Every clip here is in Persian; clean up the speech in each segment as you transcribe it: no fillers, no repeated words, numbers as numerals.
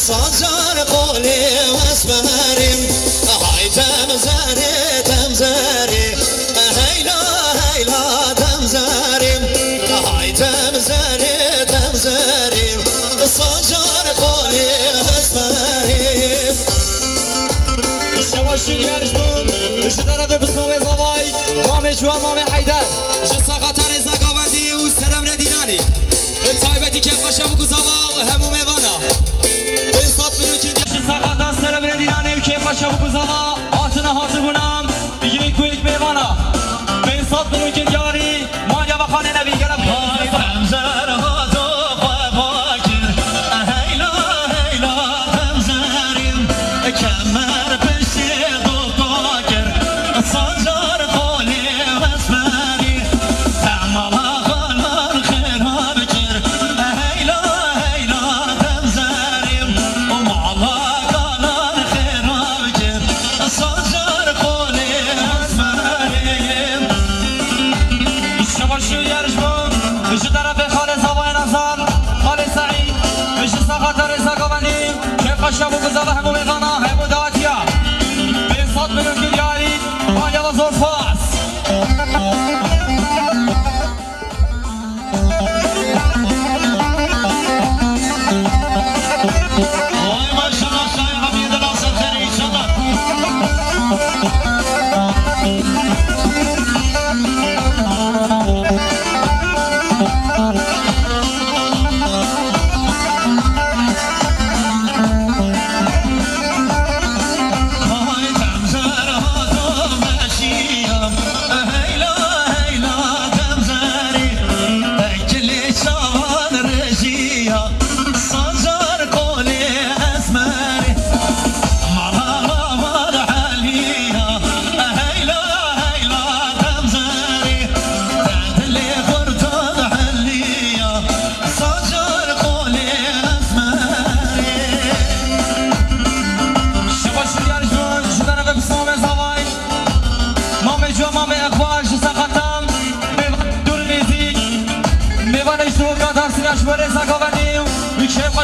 صجر قولي واسمري هاي تمزاري تمزاري هيلا هيلا تمزاري هاي تمزاري تمزاري صجر قولي واسمري الشواشي يرجمون الشدرة بسموه زواي مامي جوان مامي حيدر شساقاتان زاقاوندي والسلام نديناني الطايبتي كيف خشب وقزاوا همو ميوانا انصاب منو شساقاتان سلام نديناني وكيف خشب وقزاوا آتنا حاضر بونام بگیرین کویک میوانا انصاب منو جنجاری مانیا و خانه نبی گرم تمزر هاتو خواکر هیلا هیلا تمزریم کمر پشتی دوکاکر صجر قولی واسمری تعمالا خالار خیرها بکر هیلا هیلا تمزریم ومعلا خالار خیرها بکر صجر قولی واسمریم شو يرجمون مش طرف خالص هواي نصر خالص سعيد مش ساقط رزق وبني كيف خشب وقزل همو بغنا همو داتيا بين صوت من الجياري ماليا وزور فاس وای ماشاءالله شای حمید ناصر خیر ان شاء الله هاي تمزر هاتو ماشيام هيلا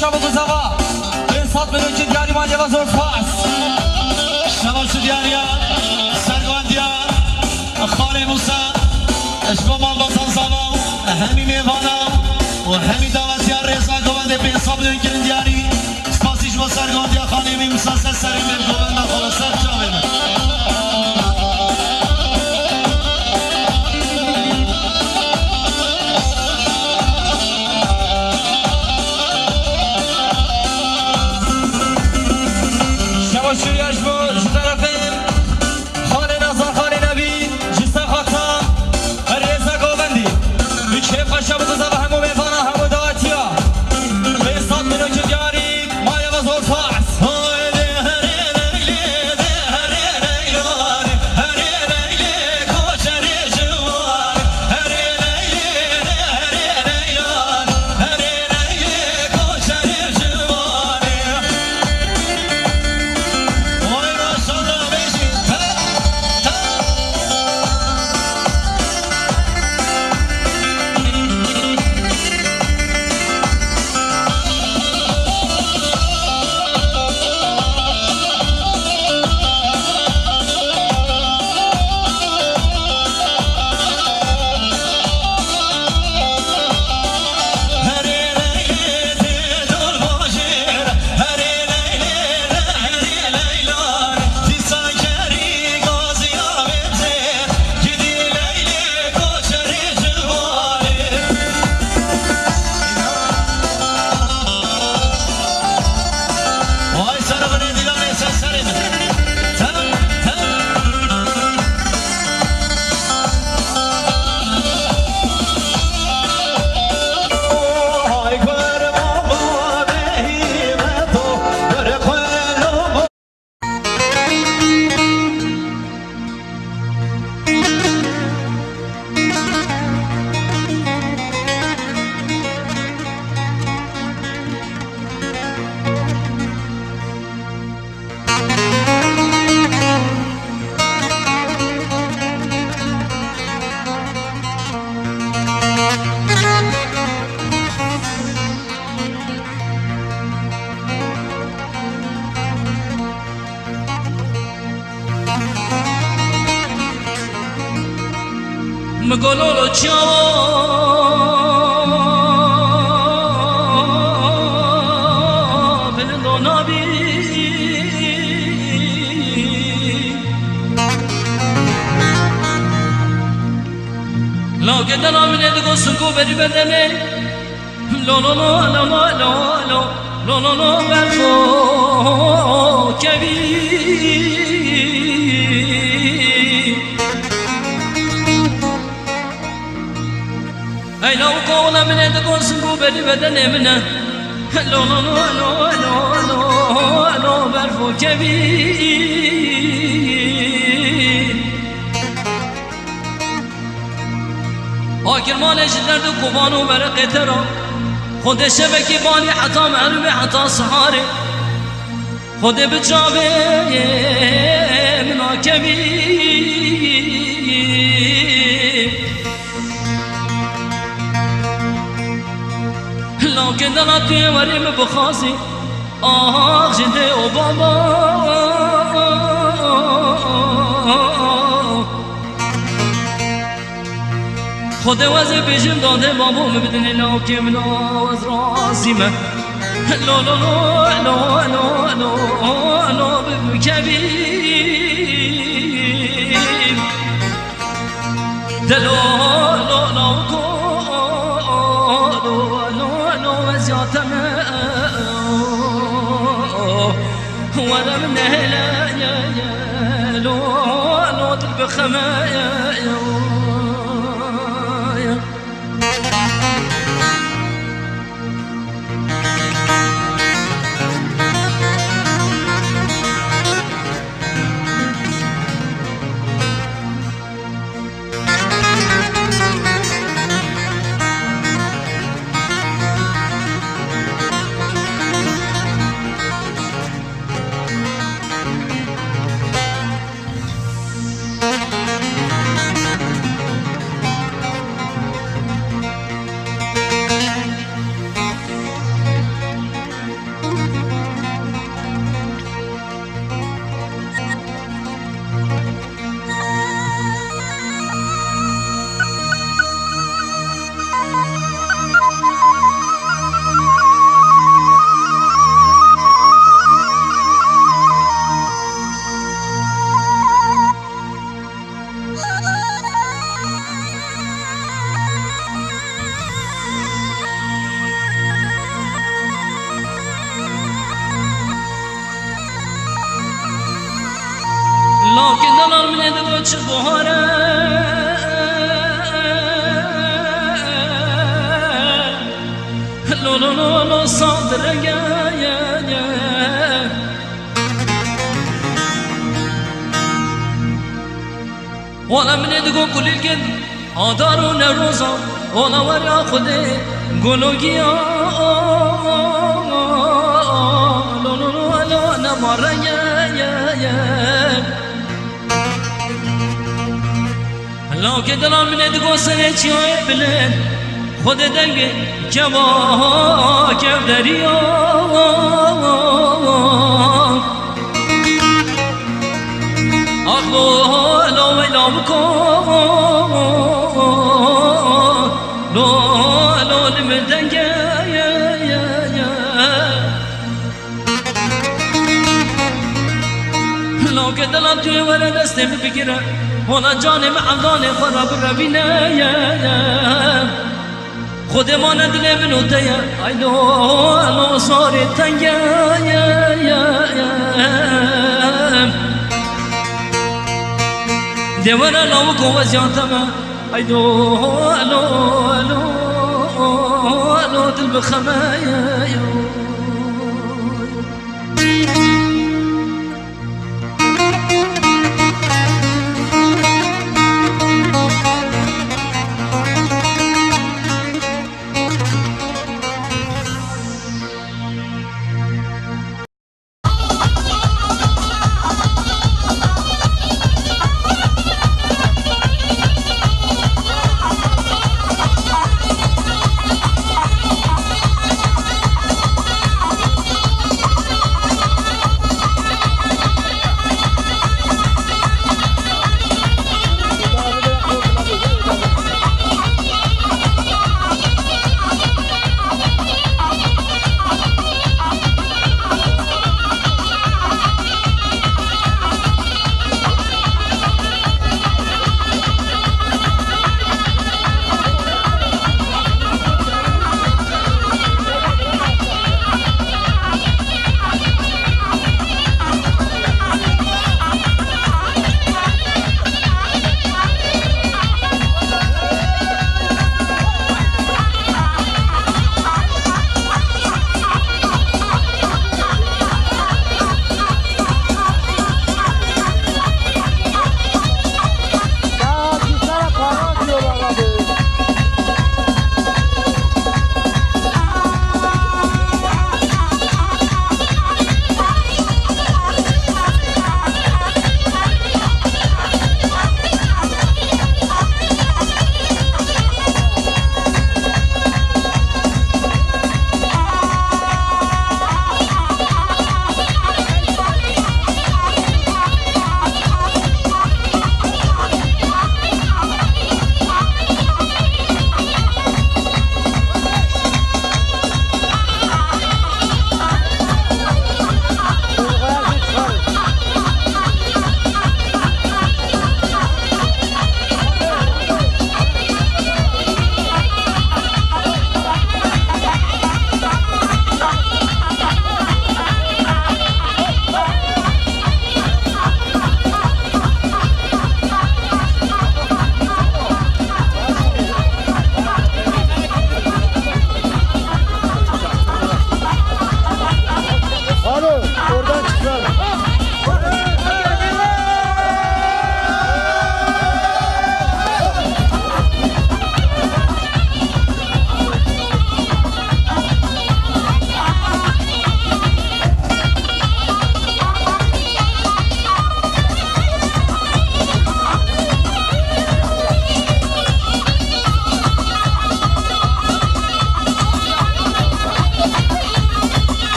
خوشا بگو زوا انسات منو که دیاری ما جواز اور پاس شباش دیاریا سرگاندیا خاله موسا اشبا ما بازان زوا همی میوانا و همی دعوتی رضا گوانده به حساب نمیکنن دیاری سپاسیش با سرگاندیا خاله می موسا سری می گوانده خلاصت جاوید شویش بود طرفیم خاله نظر خاله نبی جسته خاطا رزا گوبندی بیچه خوشه بود زبا همو میفانه همو داتیا به حساب منو که دیاری مایه و زور فاس مگلولو چاو بلندو نبی لاگه دلامینه دگو سنگو بری بدنه لولو لو لو لو لو لو لو لو برفو کبی ای لو قولا من دگو سنگو بری بدنه منه لو لو لو لو لو لو لو برفو کبی آخر مالش درد قبانو برق ترا خود شبکی بانی حتا معلومه حتا سحاره خود بجاوه منا کبی لكن دلاتي وريم بخاسي جدي وبابا خود وزي بيجم داده بابا مبدني لكن من وز راسي ما لو لو لو لو لو لو لو بكبير دلو لو لو ولا من هلا يا لو لو البخمايا يا لكن دلال من يدقو تشبهاره لو لو لو لو صادر يا ولا من يدقو كل الكذب آدارون الروزا ولا ورا خده قولوا يا لو لو لو لو نمر يا لو كدنا من يدقو سنة يا بلد خود دنگ جوا كيف دريا أخلو لو ويلا بكو لو لمدنگ لو كدنا توي ورا دستي بفكره ولا جانم عمدان خراب روینه خود ما ندل منو تیا ایدو صار تنگا دیوارا لو کو وزیاتما ایدو دل بخمایا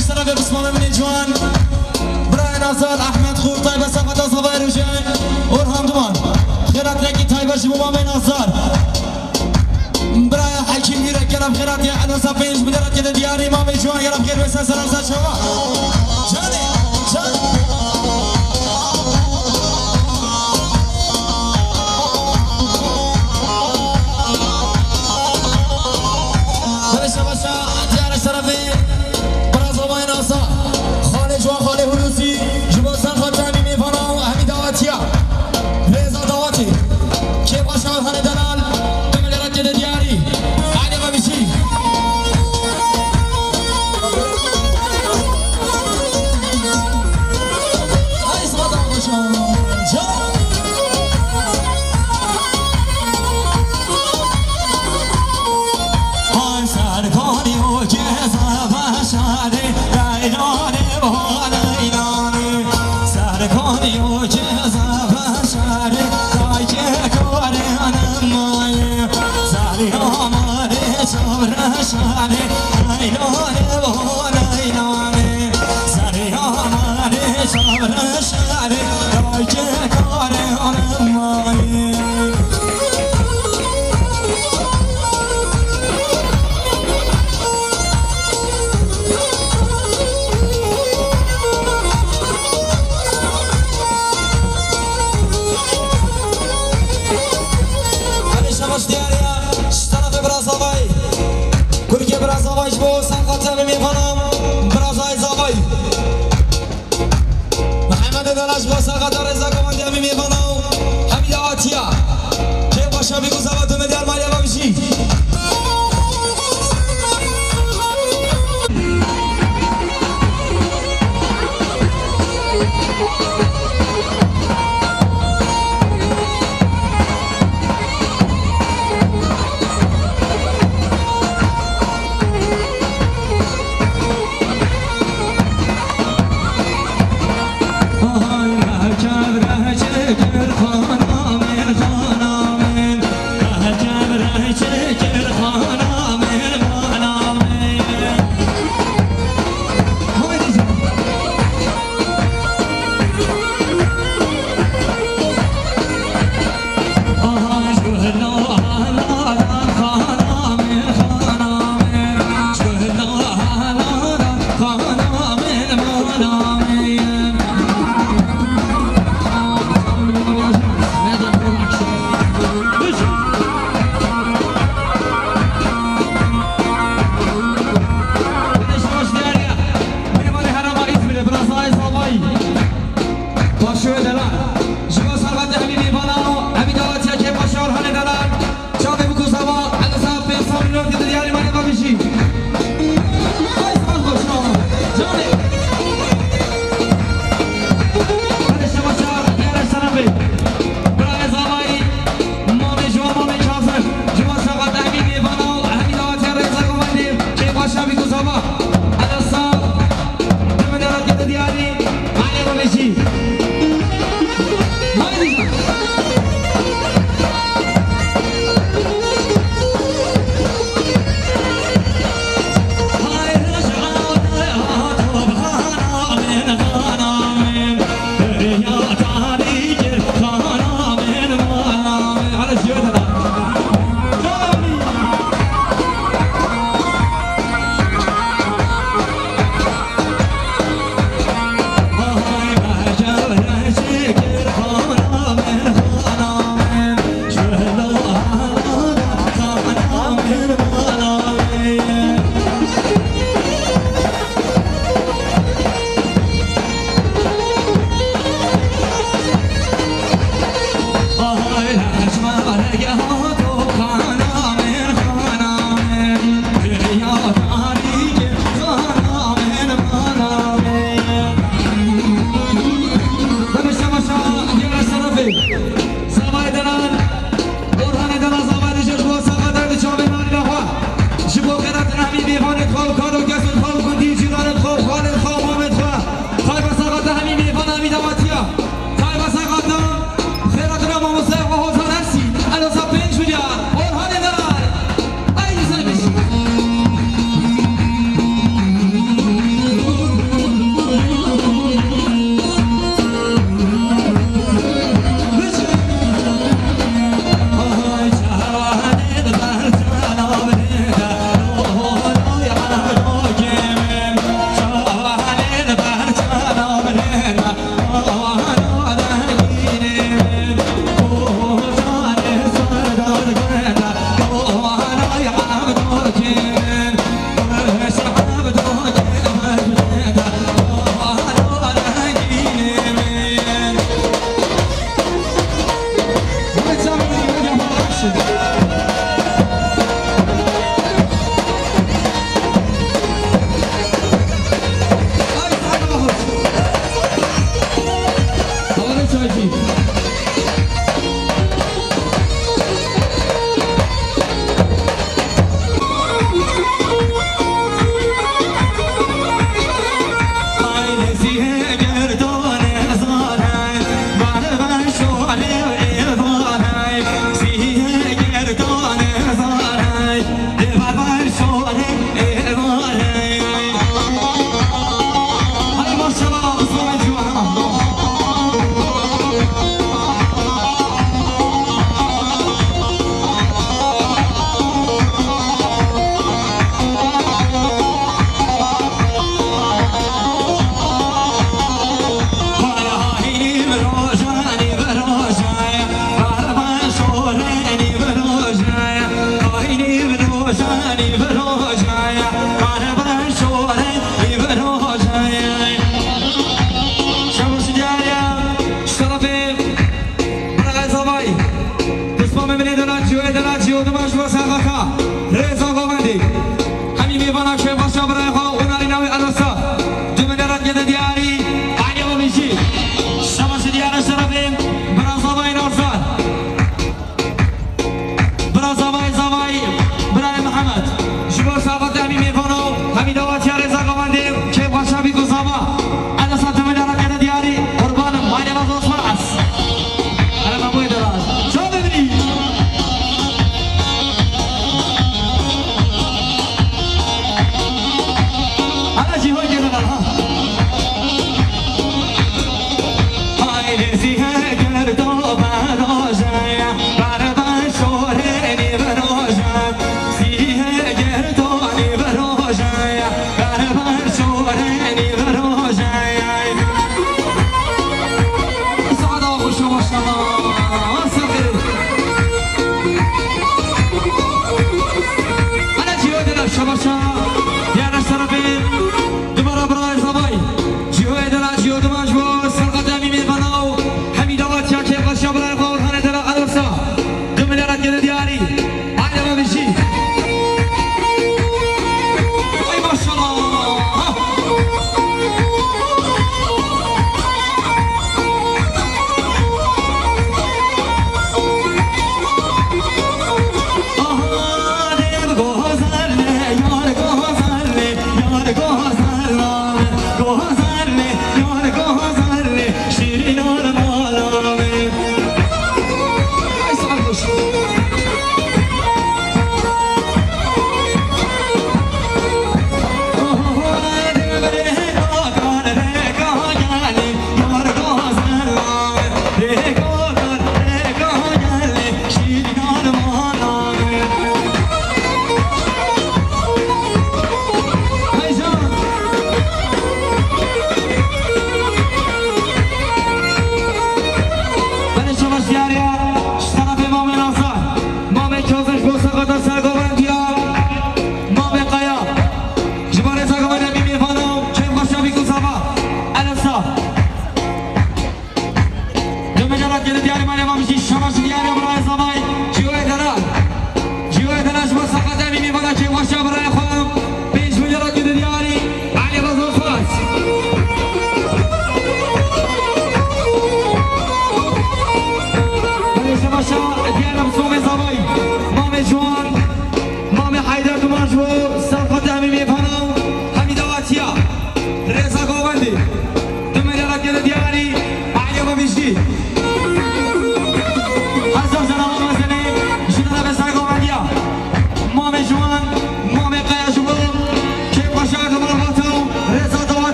دیارش طرف بسمام من جوان برای نازل احمد خوب طایبه سفت از هوای روشن اورهام دومان خیرات رکی طایبه شما من نازل برای حکیم گیره گرم خیرات یا عدو سفینش بدرد که دیاری امام جوان گرم خیر بسن سلام زد شما جانی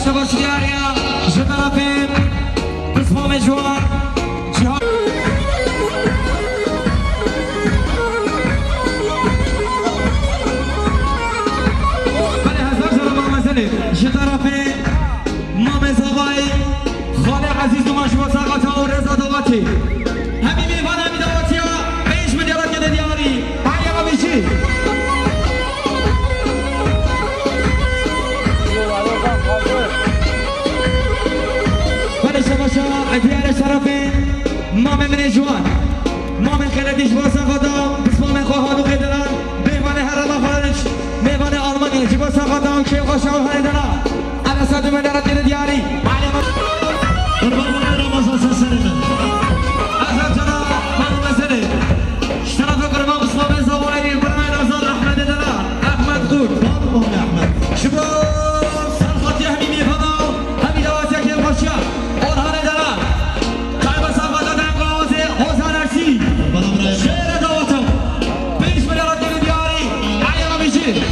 شباب سياريا جدرافين بسمو مجوار جهاد بله هزار جرا ماما زنید جدرافين ماما زبای خاله عزیز و مشوا ساقاتا و رضا دواتی همین میوان همین دواتی ها بیش مدیارت گده دیاری آیا ما بیشی اديار شرفين مامن من جوان مامن خلديش باسا خدا بس مامن خواهانو قدران بيوان هرما خارج بيوان آلمانيا جباسا خدا و شيخ خشاو هردنا على صدو من درد دل دياري قربان رمضان سسرنا أزل جنا مامن مسني اشترف قربان بس مامن زوائي برمي نظر أحمد دلال أحمد خود بابا أحمد شباب سلخط يهمي ميفضاو همي دواتيك الخشاو شير دواتو بيش من يرد دياري علي ما بيجي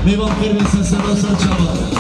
میوان خیر بسن صدا سال چابا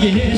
Yeah.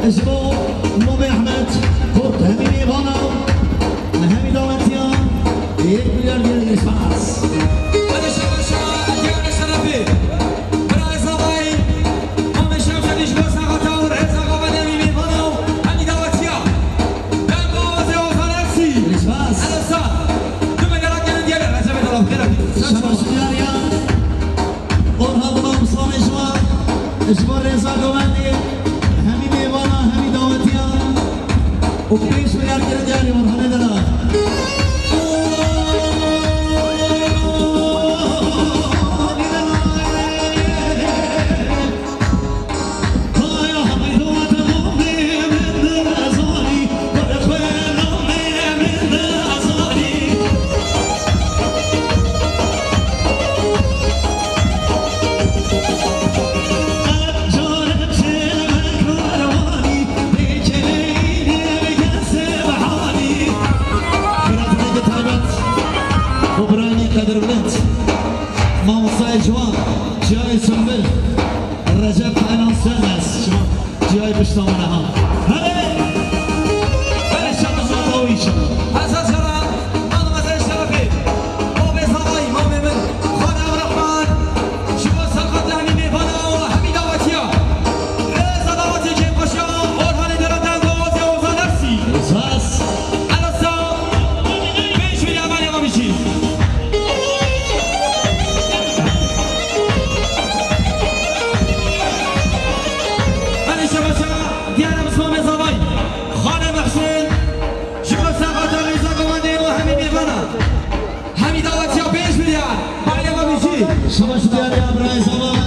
اسمه نوبي احمد خود همین ایوانا همین دامتیا 1 میلیارد گرد اسپاس اجبار رضا گوندی همین میوانا همین دعوتیا و 5 میلیارد گرد یاری مرحله دلا جوان جای سنبل رجب فینانس سنس شما جای بشتامنه ها هله شما زادوی شما حسن شرم مالم از اشترافی باب زوای مامه من خانه و رحمان شما سلخط همین میفانه و همین دعوتیا رزا دعوتی که باشا آرهانی درندن دوازی اوزا نفسی اساس الاسا 5 میلیارد مالی ما بیشی شما شدیاری برای زمان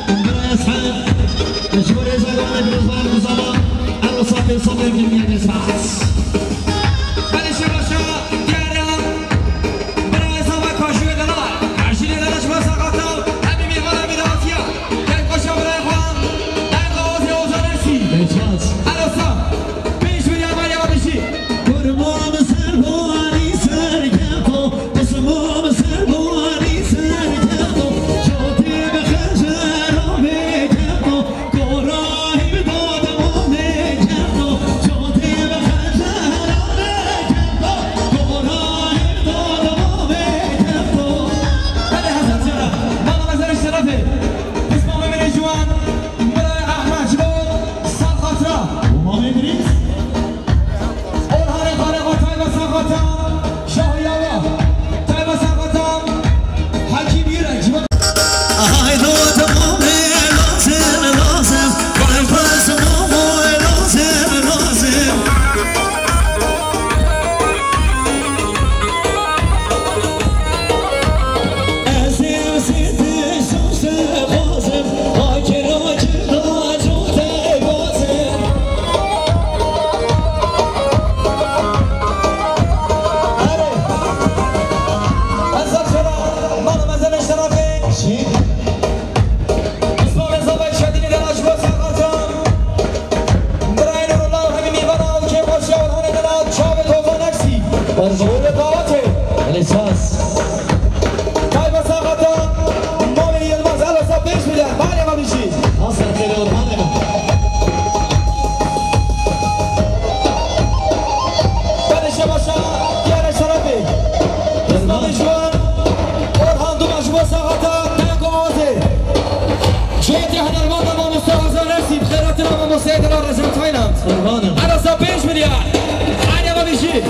برای اصحاب شما رزا گونه بروزوان بزمان الوصال صدر جمعی اساس بله شما دیاری برای زمان کاشوی دلال کاشوی دلال شما ساقاتا همین میوان همین دعوتیا که کاشا برای خوام در قوازی اوزا نرسی اساس الاسا 5 میلیارد مالی ما بیشی قربان سربانی سرگردو بسمام سربانی سرگردو الاسا 5 میلیارد علی ما بیشی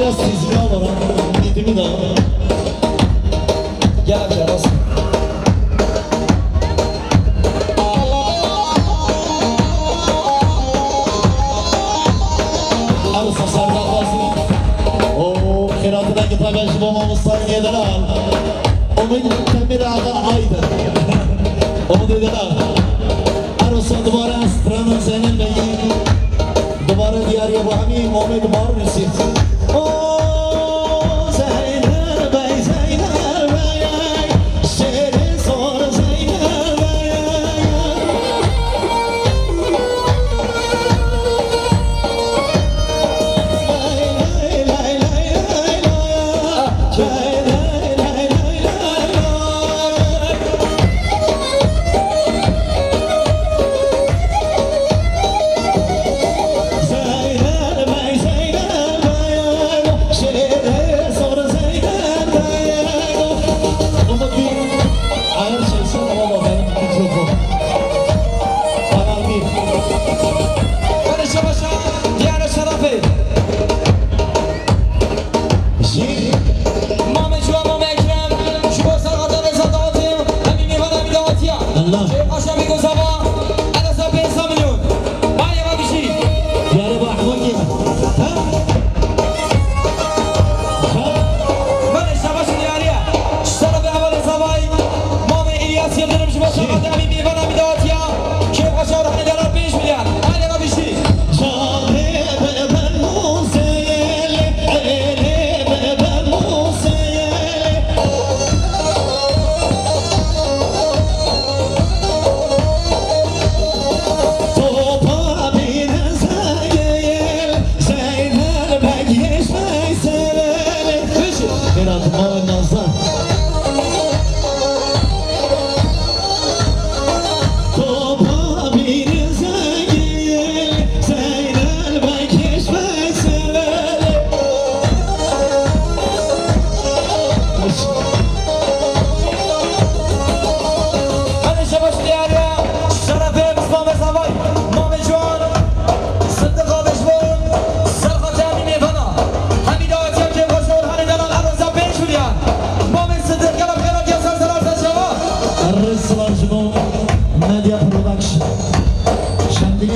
Biraz tizmi olarak gidimi de gel biraz. Arsa sarda bazı. O kıratına kitabı babamız sarıyeler al. Onun temir ağa aydı. Onu dediler. Arsa duvara strana senin beyin.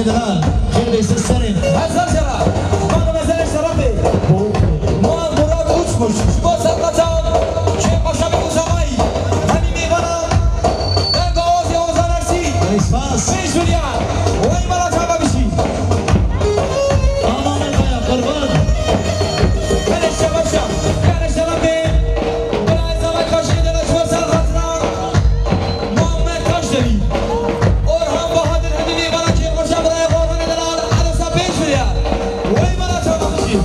همین دلال خیلی بیست سرین هزار جرا ما مثلا شرفی ما مراد اوچموش شما سرقتان چه قشنگ موزایی همین میوانم در گاز یازان ارسی اسفاس 5 میلیارد وای مرا تابا بشی آمان بایا قربان کنش شباشم کنش شرفی برای زمان کاشی دل شما سرقتان محمد کاش داری orhan bahadır همین میوانم که قشنگ برای قربان دلال عروسا 5 میلیارد وای مرا تابا بشی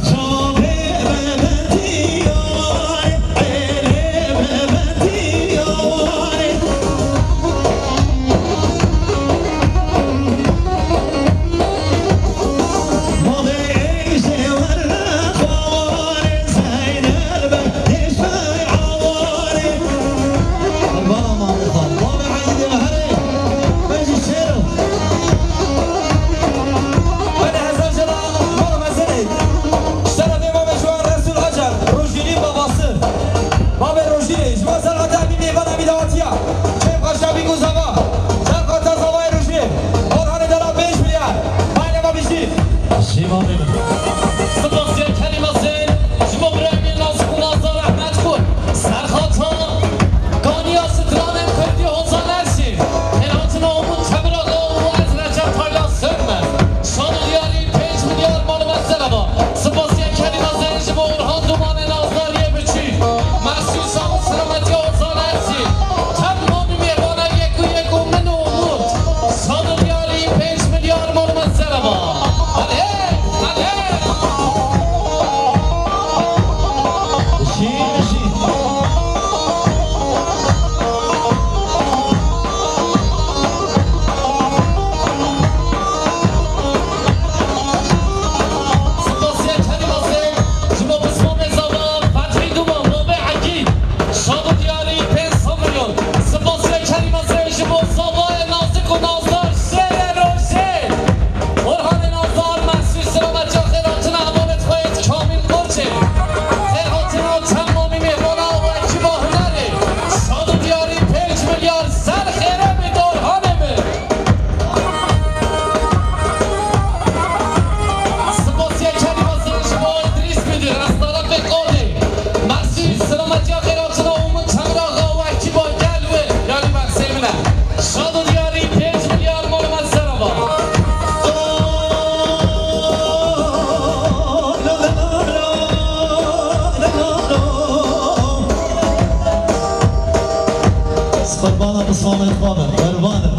قربانم اسلام خوابم قربانم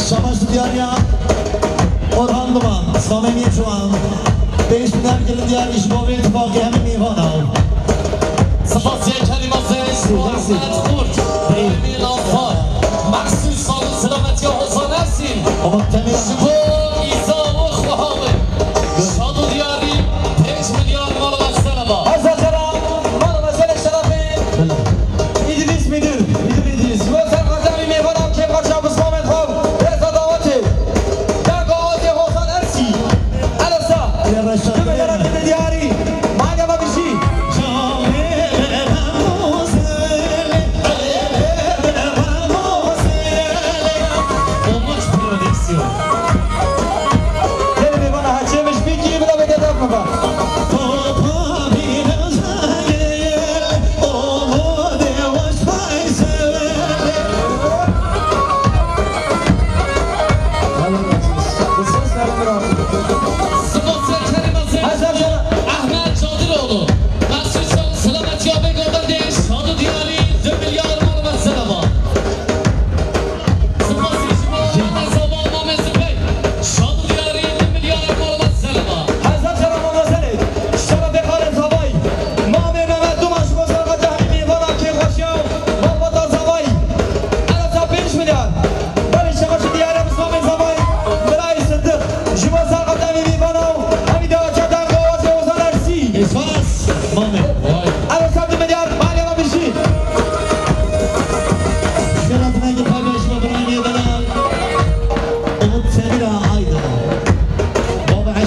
شماش دیاریا orhan duman samimi çuan 5 biner gelin diğer iş boğu ittifakı hemen mivanam Spasiye kelimesi Muhammed Kurt Emin Alfar Maksus sağlık selamet ya Hasan Ersin ama temel Şibu İsa ve Khuhavi Şadu diyari 5 milyar mal vesselaba Hazar Jara mal vesele şerafi İdris Müdür İdris Gözer Gazemi Meyvanam Kem Kaçabız Muhammed Khav Reza Davati Dergazi Hasan Ersin Alasa Tüme yaratı diyari Mangama bir şey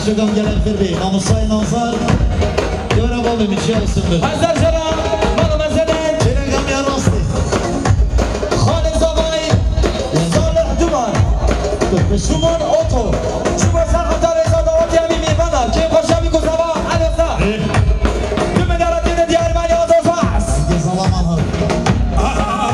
شگان گلم فربی ناموسای نازار یورا بابی میشه استنبول Hazar Jara mal vesele چرگم یا راستی Khalid Zavai Salih Duman شمال اوتو شما سرخطر ازادواتی همی میبنم که خوشمی گذابا علیسا دو مدارت دیده دیار منی آزاز هست گزاوا من ها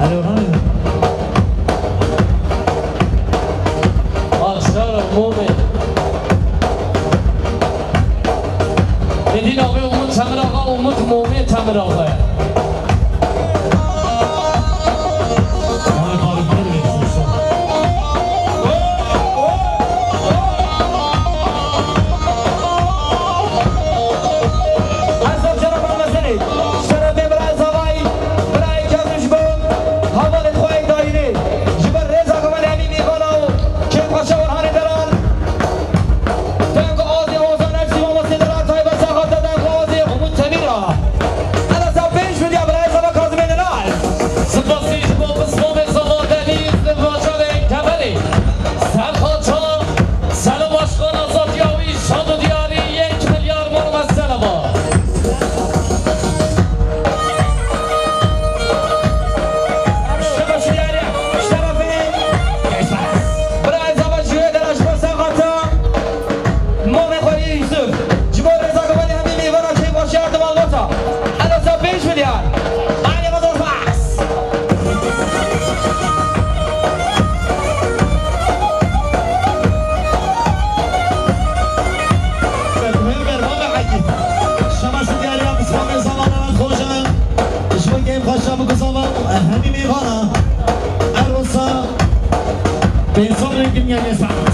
الو هاي آشکار مومن دیدین آقای امون تمر آقا امون مومن تمر آقا همین میوانه عروسا به انسان رنگی میگن